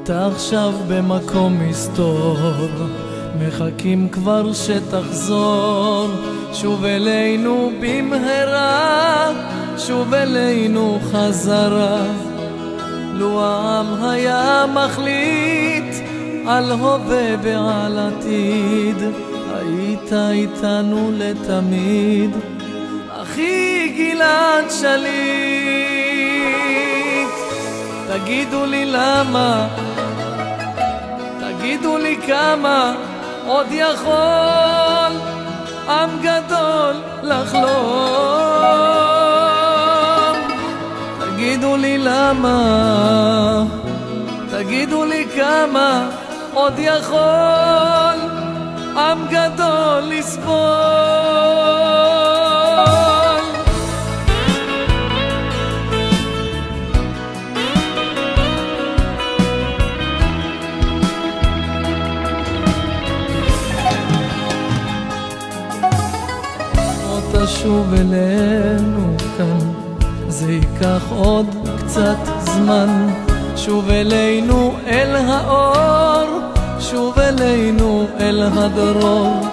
אתה עכשיו במקום מסתור, מחכים כבר שתחזור. שוב אלינו במהרה, שוב אלינו חזרה. לו העם היה מחליט על הווה ועל עתיד, היית איתנו לתמיד, אחי גלעד שליט. תגידו לי למה, תגידו לי כמה עוד יכול עם גדול לחלום. תגידו לי למה, תגידו לי כמה עוד יכול עם גדול לסבול. תשוב אלינו כאן, זה ייקח עוד קצת זמן. שוב אלינו אל האור, שוב אלינו אל הדרור.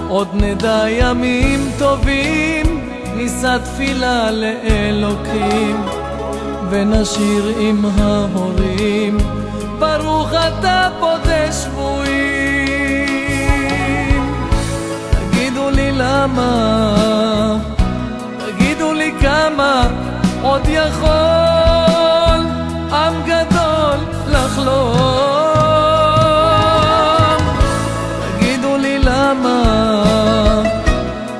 עוד נדע ימים טובים, נישא תפילה לאלוקים, ונשיר עם ההורים ברוך אתה פודה שבויים. תגידו לי למה, תגידו לי כמה עוד יכול עם גדול לחלום. תגידו לי למה,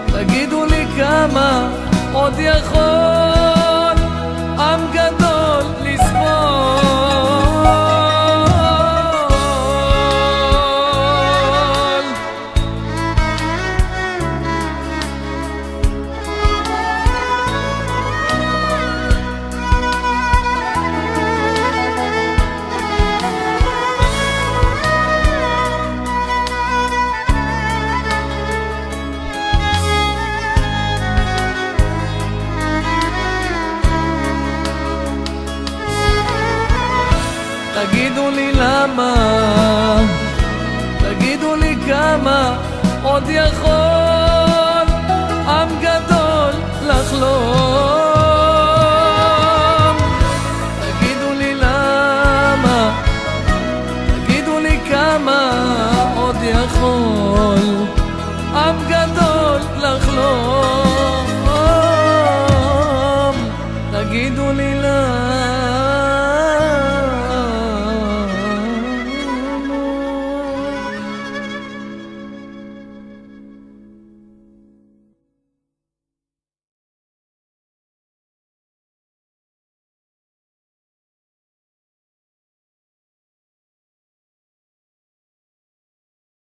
תגידו לי כמה עוד יכול עם גדול לסבול. תגידו לי למה, תגידו לי כמה עוד יכול עם גדול לחלום. תגידו לי למה, תגידו לי כמה עוד יכול